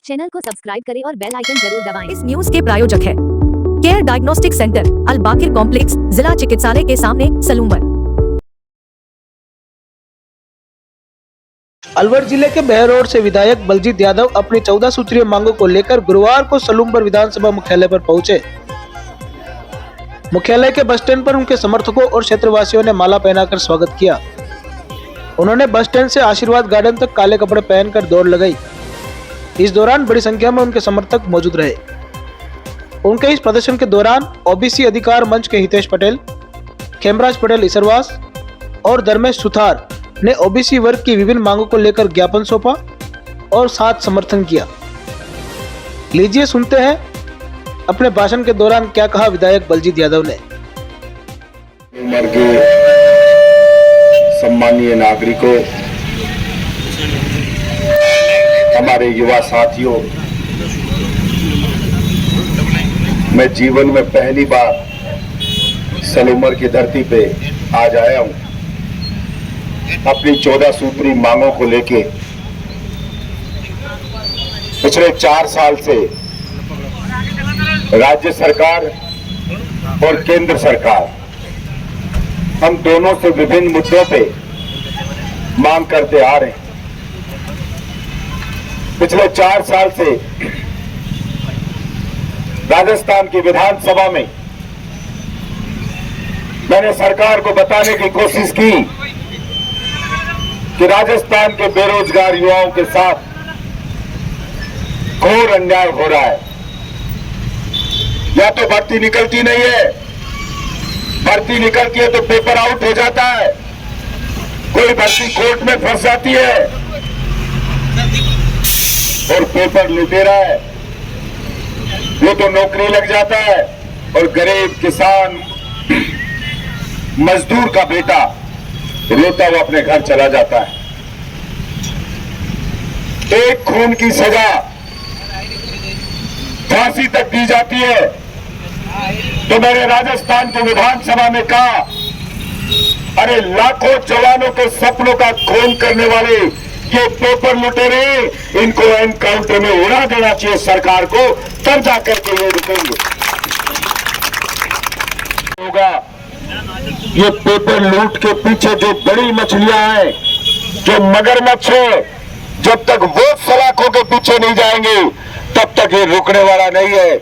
Channel को subscribe करें और बेल आइकन जरूर दबाएं। इस न्यूज के प्रायोजक है केयर डायग्नोस्टिक सेंटर, अल बाकिर कॉम्प्लेक्स, जिला चिकित्सालय के सामने, सलूम्बर। अलवर जिले के बहरौर से विधायक बलजीत यादव अपनी 14 सूत्रीय मांगों को लेकर गुरुवार को सलूम्बर विधानसभा मुख्यालय पर पहुंचे। मुख्यालय के बस स्टैंड पर उनके समर्थकों और क्षेत्रवासियों ने माला पहनाकर स्वागत किया। उन्होंने बस स्टैंड से आशीर्वाद गार्डन तक काले कपड़े पहनकर दौड़ लगाई। इस दौरान बड़ी संख्या में उनके समर्थक मौजूद रहे। उनके इस प्रदर्शन के दौरान ओबीसी अधिकार मंच के हितेश पटेल, खेमराज पटेल इसरवास और धर्मेश सुथार ने ओबीसी वर्ग की विभिन्न मांगों को लेकर ज्ञापन सौंपा और साथ समर्थन किया। लीजिए सुनते हैं अपने भाषण के दौरान क्या कहा विधायक बलजीत यादव ने। उम्र के सम्मानीय नागरिकों, हमारे युवा साथियों, मैं जीवन में पहली बार सलूम्बर की धरती पे आज आया हूं। अपनी 14 सूत्री मांगों को लेके पिछले 4 साल से राज्य सरकार और केंद्र सरकार, हम दोनों से विभिन्न मुद्दों पे मांग करते आ रहे हैं। पिछले 4 साल से राजस्थान की विधानसभा में मैंने सरकार को बताने की कोशिश की कि राजस्थान के बेरोजगार युवाओं के साथ घोर अन्याय हो रहा है। या तो भर्ती निकलती नहीं है, भर्ती निकलती है तो पेपर आउट हो जाता है, कोई भर्ती कोर्ट में फंस जाती है और पेपर लुटेरा है, वो तो नौकरी लग जाता है और गरीब किसान मजदूर का बेटा रोता हुआ अपने घर चला जाता है। एक खून की सजा फांसी तक दी जाती है। तो मैंने राजस्थान के विधानसभा में कहा, अरे लाखों जवानों के सपनों का खून करने वाले ये पेपर लुटेरे, इनको एनकाउंटर में उड़ा देना चाहिए सरकार को, तब जाकर के ये रुकेंगे। होगा ये पेपर लूट के पीछे जो बड़ी मछलियां हैं, जो मगरमच्छ है, जब तक वो सलाखों के पीछे नहीं जाएंगे तब तक ये रुकने वाला नहीं है।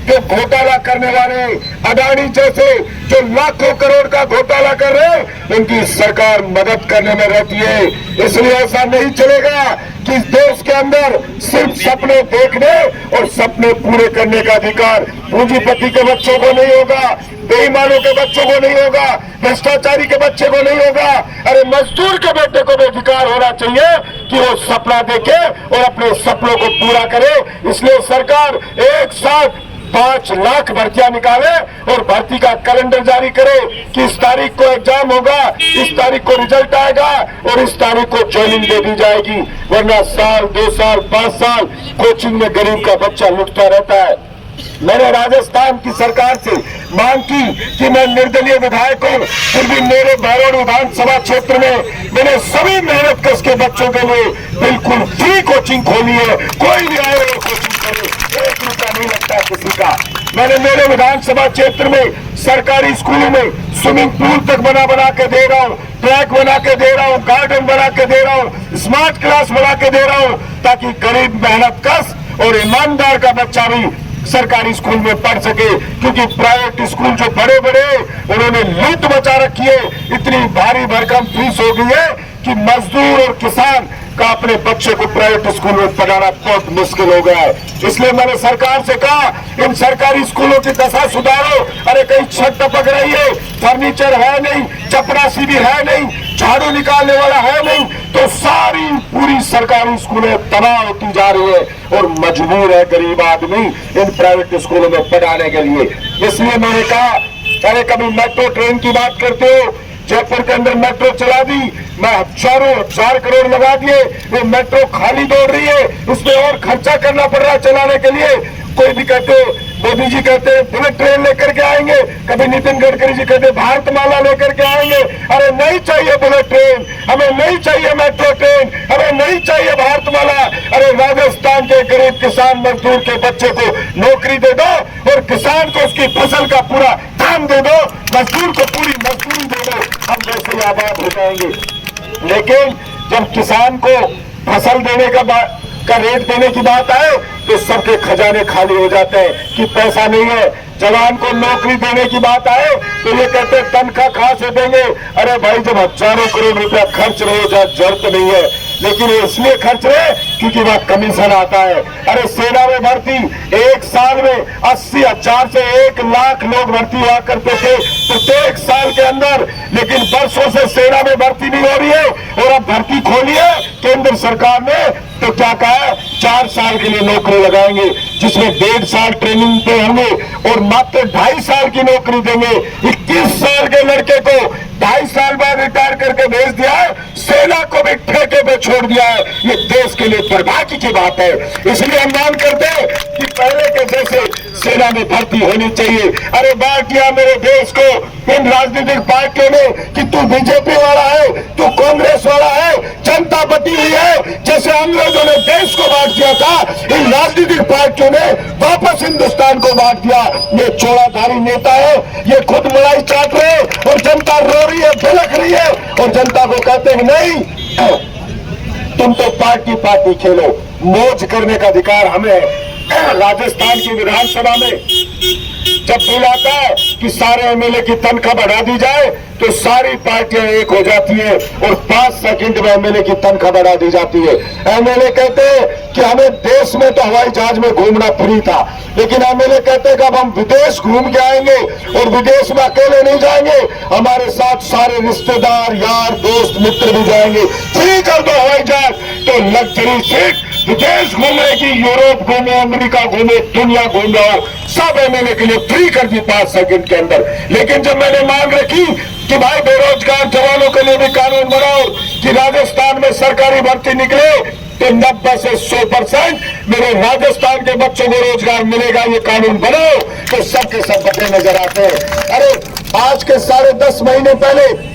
जो घोटाला करने वाले अडानी जैसे जो लाखों करोड़ का घोटाला कर रहे हैं, उनकी सरकार मदद करने में रहती है। इसलिए ऐसा नहीं चलेगा कि इस देश के अंदर सिर्फ सपने देखने और सपने पूरे करने का अधिकार पूंजीपति के बच्चों को नहीं होगा, बेईमानों के बच्चों को नहीं होगा, भ्रष्टाचारी के बच्चे को नहीं होगा। अरे मजदूर के बेटे को भी अधिकार होना चाहिए कि वो सपना देखे और अपने सपनों को पूरा करे। इसलिए सरकार एक साथ 5 लाख भर्तियां निकाले और भर्ती का कैलेंडर जारी करे कि इस तारीख को एग्जाम होगा, इस तारीख को रिजल्ट आएगा और इस तारीख को ज्वाइनिंग दे दी जाएगी। वरना साल 2 साल 5 साल कोचिंग में गरीब का बच्चा लुटता रहता है। मैंने राजस्थान की सरकार से मांग की कि मैं निर्दलीय विधायक हूं, फिर भी मेरे बहरौर विधानसभा क्षेत्र में मैंने सभी मेहनत कश के बच्चों के लिए बिल्कुल फ्री कोचिंग खोली है। कोई भी आए वो कोचिंग करे, 1 रुपया नहीं लगता किसी का। मैंने मेरे विधानसभा क्षेत्र में सरकारी स्कूलों में स्विमिंग पूल तक बना के दे रहा हूँ, ट्रैक बना के दे रहा हूँ, गार्डन बना के दे रहा हूँ, स्मार्ट क्लास बना के दे रहा हूँ, ताकि गरीब मेहनत कश और ईमानदार का बच्चा भी सरकारी स्कूल में पढ़ सके। क्योंकि प्राइवेट स्कूल जो बड़े बड़े उन्होंने लूट मचा रखी है, इतनी भारी भरकम फीस हो गई है कि मजदूर और किसान का अपने बच्चे को प्राइवेट स्कूल में पढ़ाना बहुत मुश्किल हो गया है। इसलिए मैंने सरकार से कहा, इन सरकारी स्कूलों की दशा सुधारो। अरे कहीं छत टपक रही है, फर्नीचर है नहीं, चपरासी भी है नहीं, झाड़ू निकालने वाला है नहीं, तो सारी पूरी सरकारी स्कूलें तबाह होती जा रही है और मजबूर है गरीब आदमी इन प्राइवेट स्कूलों में पढ़ाने के लिए। इसलिए मैंने कहा, अरे कभी मेट्रो ट्रेन की बात करते हो, जयपुर के अंदर मेट्रो चला दी, मैं हजारों 1000 करोड़ लगा दिए, वो मेट्रो खाली दौड़ रही है, उसमें और खर्चा करना पड़ रहा है चलाने के लिए। कोई भी कहते मोदी जी कहते हैं बुलेट ट्रेन लेकर के आएंगे, कभी नितिन गडकरी जी कहते हैं भारतमाला लेकर के आएंगे। अरे नहीं चाहिए बुलेट ट्रेन, हमें नहीं चाहिए मेट्रो ट्रेन, हमें नहीं चाहिए भारतमाला। अरे राजस्थान के गरीब किसान मजदूर के बच्चे को नौकरी दे दो और किसान को उसकी फसल का पूरा दाम दे दो, मजदूर को पूरी मजदूरी दे दो, हम वैसे ही आबाद हो जाएंगे। लेकिन जब किसान को फसल देने का रेट देने की बात आए तो सबके खजाने खाली हो जाते हैं कि पैसा नहीं है। जवान को नौकरी देने की बात आए तो ये कहते हैं तनख्वाह कहां से देंगे। अरे भाई जब हजारों करोड़ रुपया खर्च रहे हो जाए जरूरत नहीं है, लेकिन इसलिए खर्च रहे क्योंकि वहां कमीशन आता है। अरे सेना में भर्ती एक साल में 80,000 से 1 लाख लोग भर्ती हुआ करते थे प्रत्येक साल के अंदर, लेकिन वर्षों से सेना में भर्ती नहीं हो रही है। और अब भर्ती खोली है केंद्र सरकार ने तो क्या कहा, 4 साल के लिए नौकरी लगाएंगे जिसमें 1.5 साल ट्रेनिंग पे होंगे और मात्र 2.5 साल की नौकरी देंगे। 21 साल के लड़के को 2.5 साल बाद रिटायर करके भेज दिया है, सेना को भी ठेके पे छोड़ दिया है। ये देश के लिए दुर्भाग्य की बात है। इसलिए हम मांग करते हैं कि पहले के जैसे सेना में भर्ती होनी चाहिए। अरे बांट दिया मेरे देश को इन राजनीतिक पार्टियों ने कि तू बीजेपी वाला है, तू कांग्रेस वाला है, जनता बटी हुई है। जैसे अंग्रेजों ने देश को बांट दिया था, इन राजनीतिक पार्टियों ने वापस हिंदुस्तान को बांट दिया। ये चोराधारी नेता है, ये खुद मलाई चाट रहे और जनता रो रही है, बिलख रही है और जनता को कहते हैं नहीं तुम तो पार्टी खेलो, मौज करने का अधिकार हमें है। राजस्थान की विधानसभा में जब बिल आता है कि सारे एमएलए की तनख्वाह बढ़ा दी जाए तो सारी पार्टियां एक हो जाती है और 5 सेकंड में एमएलए की तनख्वाह बढ़ा दी जाती है। एमएलए कहते हैं कि हमें देश में तो हवाई जहाज में घूमना फ्री था, लेकिन एमएलए कहते हैं कि अब हम विदेश घूम के आएंगे और विदेश में अकेले नहीं जाएंगे, हमारे साथ सारे रिश्तेदार यार दोस्त मित्र भी जाएंगे। फ्री कर दो हवाई जहाज तो लग्जरी सीट, विदेश घूमने की, यूरोप घूमो, अमेरिका घूमो, दुनिया घूम रहा सब एमएलए के लिए फ्री कर दी 5 सेकंड के अंदर। लेकिन जब मैंने मांग रखी कि भाई बेरोजगार जवानों के लिए भी कानून बनाओ कि राजस्थान में सरकारी भर्ती निकले तो 90 से 100% मेरे राजस्थान के बच्चों को रोजगार मिलेगा, ये कानून बनाओ तो सबके सब बटे नजर आते हैं। अरे आज के 10.5 महीने पहले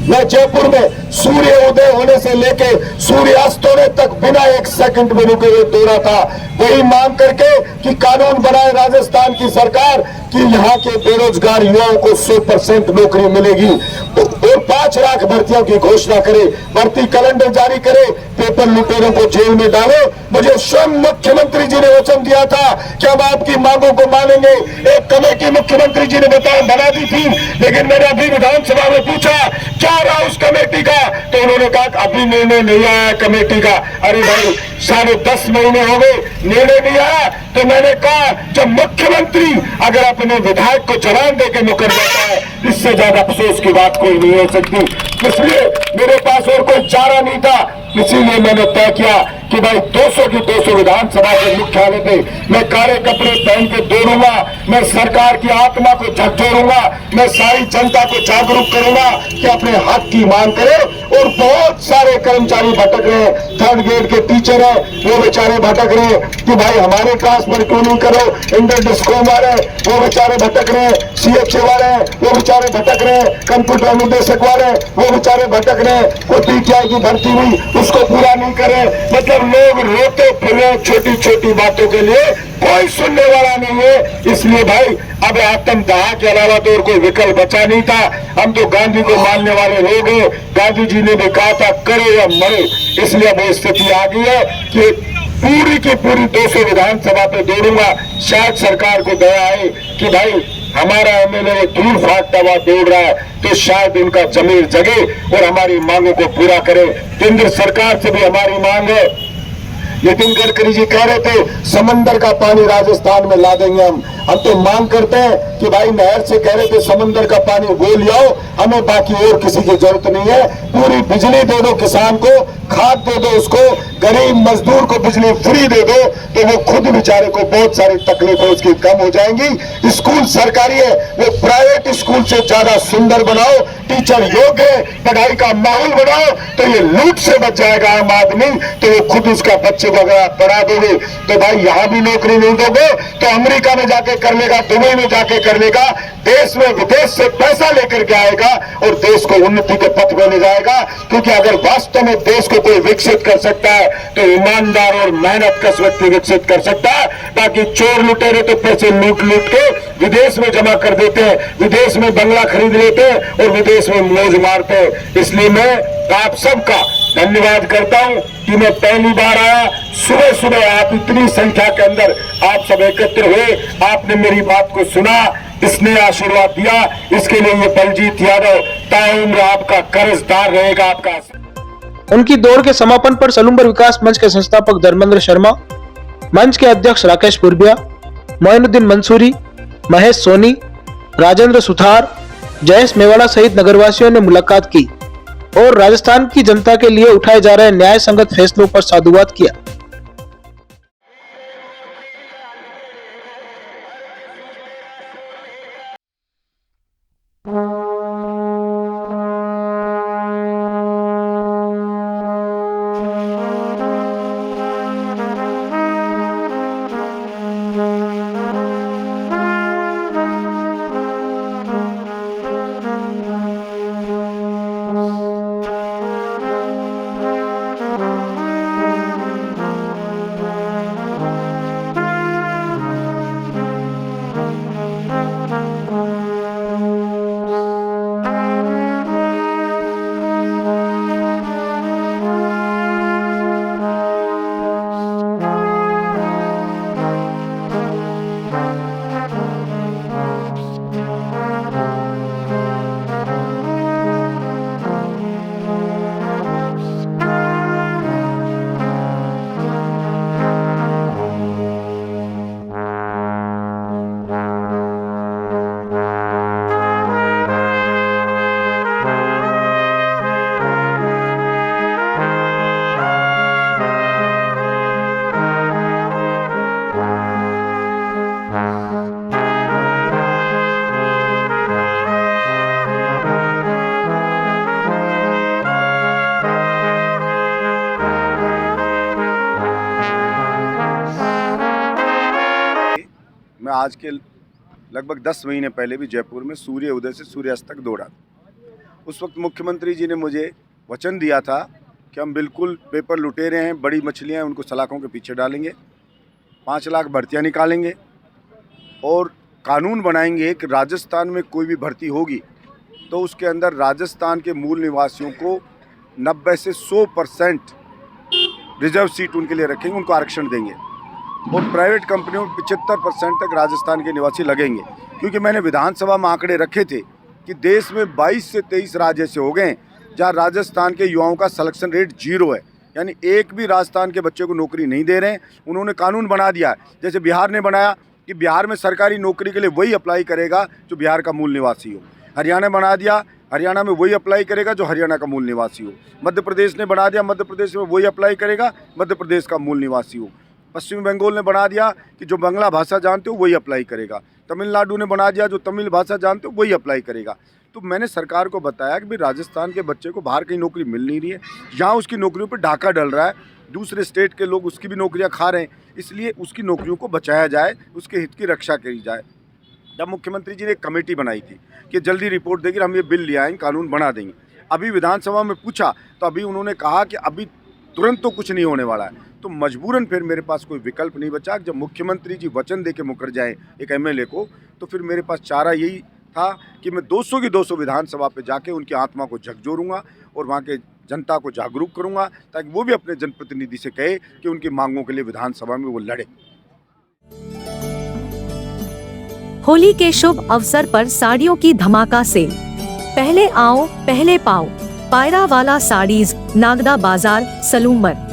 मैं जयपुर में सूर्य उदय होने से लेके सूर्यास्त होने तक बिना 1 सेकंड में रुके हुए दौड़ा था, वही मांग करके कि कानून बनाए राजस्थान की सरकार कि यहाँ के बेरोजगार युवाओं को 100% नौकरी मिलेगी और 5 लाख भर्तियों की घोषणा करे, भर्ती कैलेंडर जारी करे, पेपर लुटेरों को जेल में डाले। मुझे स्वयं मुख्यमंत्री जी ने वचन दिया था कि हम आपकी मांगों को मानेंगे। एक कमेटी मुख्यमंत्री जी ने बना दी थी, लेकिन मैंने अभी विधानसभा में पूछा क्या रहा उस कमेटी का, तो उन्होंने कहा अभी निर्णय नहीं आया कमेटी का। अरे भाई 10.5 महीने हो गए, निर्णय नहीं आया। तो मैंने कहा जब मुख्यमंत्री अगर अपने विधायक को जवान देकर मुकर जाता है, इससे ज्यादा अफसोस की बात कोई नहीं हो सकती। इसलिए मेरे पास और कोई चारा नहीं था, इसीलिए मैंने तय किया कि भाई 200 की 200 विधानसभा के मुख्यालय पे मैं काले कपड़े पहन के दौड़ूंगा, मैं सरकार की आत्मा को झकझोरूंगा, मैं सारी जनता को जागरूक करूंगा कि अपने हक की मांग करें। और बहुत सारे कर्मचारी भटक रहे हैं, 3rd ग्रेड के टीचर हैं, वो बेचारे भटक रहे हैं कि भाई हमारे ट्रांसफर क्यों नहीं करो, इंटर डिस्कॉम वाले वो बेचारे भटक रहे हैं, CHA वाले वो बेचारे भटक रहे हैं, कंप्यूटर निदेशक वाले वो बेचारे भटक रहे हैं, कोई PTI की भर्ती हुई उसको पूरा नहीं करे। मतलब लोग रोते फिरे छोटी छोटी बातों के लिए, कोई सुनने वाला नहीं है। इसलिए भाई अब आत्मदाह के अलावा तो और कोई विकल्प बचा नहीं था। हम तो गांधी को मानने वाले लोग हैं, गांधी जी ने भी कहा था करो या मरो। इसलिए अब स्थिति आ गई है कि पूरी की पूरी 200 विधानसभा पे दौड़ूंगा। शायद सरकार को दया है कि भाई हमारा एमएलए दूर फाटता हुआ दौड़ रहा है, तो शायद उनका जमीर जगे और हमारी मांगों को पूरा करे। केंद्र सरकार से भी हमारी मांग है, नितिन गडकरी जी कह रहे थे समंदर का पानी राजस्थान में ला देंगे हम तो मांग करते हैं कि भाई नहर से कह रहे थे समंदर का पानी वो लियाओ, हमें बाकी और किसी की जरूरत नहीं है। पूरी बिजली दे दो किसान को, खाद दे दो उसको, गरीब मजदूर को बिजली फ्री दे दो तो वो खुद बेचारे को बहुत सारी तकलीफें उसकी कम हो जाएंगी। स्कूल सरकारी है, वो प्राइवेट स्कूल से ज्यादा सुंदर बनाओ, टीचर योग्य है, पढ़ाई का माहौल बनाओ तो ये लूट से बच जाएगा आम आदमी, तो वो खुद उसका बच्चे को अगर आप पढ़ा दोगे तो भाई यहाँ भी नौकरी नहीं दोगे तो अमेरिका में जाके कर लेगा, दुबई में जाके कर लेगा, देश में विदेश से पैसा लेकर के आएगा और देश को उन्नति के पथ में ले जाएगा। क्योंकि अगर वास्तव में देश को कोई विकसित कर सकता है तो ईमानदार और मेहनतकश व्यक्ति विकसित कर सकता है। बाकी चोर लुटेरे तो पैसे लूट लूट के विदेश में जमा कर देते हैं, विदेश में बंगला खरीद लेते हैं और विदेश में मौज मारते हैं। इसलिए मैं आप सबका धन्यवाद करता हूं कि मैं पहली बार आया, सुबह सुबह आप इतनी संख्या के अंदर आप सब एकत्र हुए, आपने मेरी बात को सुना, इसने आशीर्वाद दिया, इसके लिए ये बलजीत यादव ताउम्र आपका कर्जदार रहेगा। आपका उनकी दौड़ के समापन पर सलूम्बर विकास मंच के संस्थापक धर्मेंद्र शर्मा, मंच के अध्यक्ष राकेश पुरबिया, मोइनुद्दीन मंसूरी, महेश सोनी, राजेंद्र सुथार, जयेश मेवाड़ा सहित नगरवासियों ने मुलाकात की और राजस्थान की जनता के लिए उठाए जा रहे न्याय संगत फैसलों पर साधुवाद किया। मैं आज के लगभग 10 महीने पहले भी जयपुर में सूर्य उदय से सूर्यास्त तक दौड़ा। उस वक्त मुख्यमंत्री जी ने मुझे वचन दिया था कि हम बिल्कुल पेपर लुटेरे हैं, बड़ी मछलियां हैं, उनको सलाखों के पीछे डालेंगे, 5 लाख भर्तियां निकालेंगे और कानून बनाएंगे कि राजस्थान में कोई भी भर्ती होगी तो उसके अंदर राजस्थान के मूल निवासियों को 90 से 100% रिजर्व सीट उनके लिए रखेंगे, उनको आरक्षण देंगे और प्राइवेट कंपनियों में 75% तक राजस्थान के निवासी लगेंगे। क्योंकि मैंने विधानसभा में आंकड़े रखे थे कि देश में 22 से 23 राज्य ऐसे हो गए जहां राजस्थान के युवाओं का सिलेक्शन रेट 0 है, यानी एक भी राजस्थान के बच्चे को नौकरी नहीं दे रहे हैं। उन्होंने कानून बना दिया है, जैसे बिहार ने बनाया कि बिहार में सरकारी नौकरी के लिए वही अप्लाई करेगा जो बिहार का मूल निवासी हो। हरियाणा बना दिया, हरियाणा में वही अप्लाई करेगा जो हरियाणा का मूल निवासी हो। मध्य प्रदेश ने बना दिया, मध्य प्रदेश में वही अप्लाई करेगा मध्य प्रदेश का मूल निवासी हो। पश्चिम बंगाल ने बना दिया कि जो बांग्ला भाषा जानते हो वही अप्लाई करेगा। तमिलनाडु ने बना दिया जो तमिल भाषा जानते हो वही अप्लाई करेगा। तो मैंने सरकार को बताया कि भाई राजस्थान के बच्चे को बाहर कहीं नौकरी मिल नहीं रही है, यहाँ उसकी नौकरियों पर डाका डल रहा है, दूसरे स्टेट के लोग उसकी भी नौकरियाँ खा रहे हैं, इसलिए उसकी नौकरियों को बचाया जाए, उसके हित की रक्षा करी जाए। जब मुख्यमंत्री जी ने एक कमेटी बनाई थी कि जल्दी रिपोर्ट देगी, हम ये बिल ले आएंगे, कानून बना देंगे। अभी विधानसभा में पूछा तो अभी उन्होंने कहा कि अभी तुरंत तो कुछ नहीं होने वाला है। तो मजबूरन फिर मेरे पास कोई विकल्प नहीं बचा। जब मुख्यमंत्री जी वचन दे के मुकर जाए एक एमएलए को, तो फिर मेरे पास चारा यही था कि मैं 200 की 200 विधानसभा पे जाके उनकी आत्मा को झकझोरूंगा और वहाँ के जनता को जागरूक करूंगा, ताकि वो भी अपने जनप्रतिनिधि से कहे कि उनकी मांगों के लिए विधानसभा में वो लड़े। होली के शुभ अवसर पर साड़ियों की धमाका सेल। पहले आओ पहले पाओ। पायरा वाला साड़ीज, नागदा बाजार, सलूम्बर।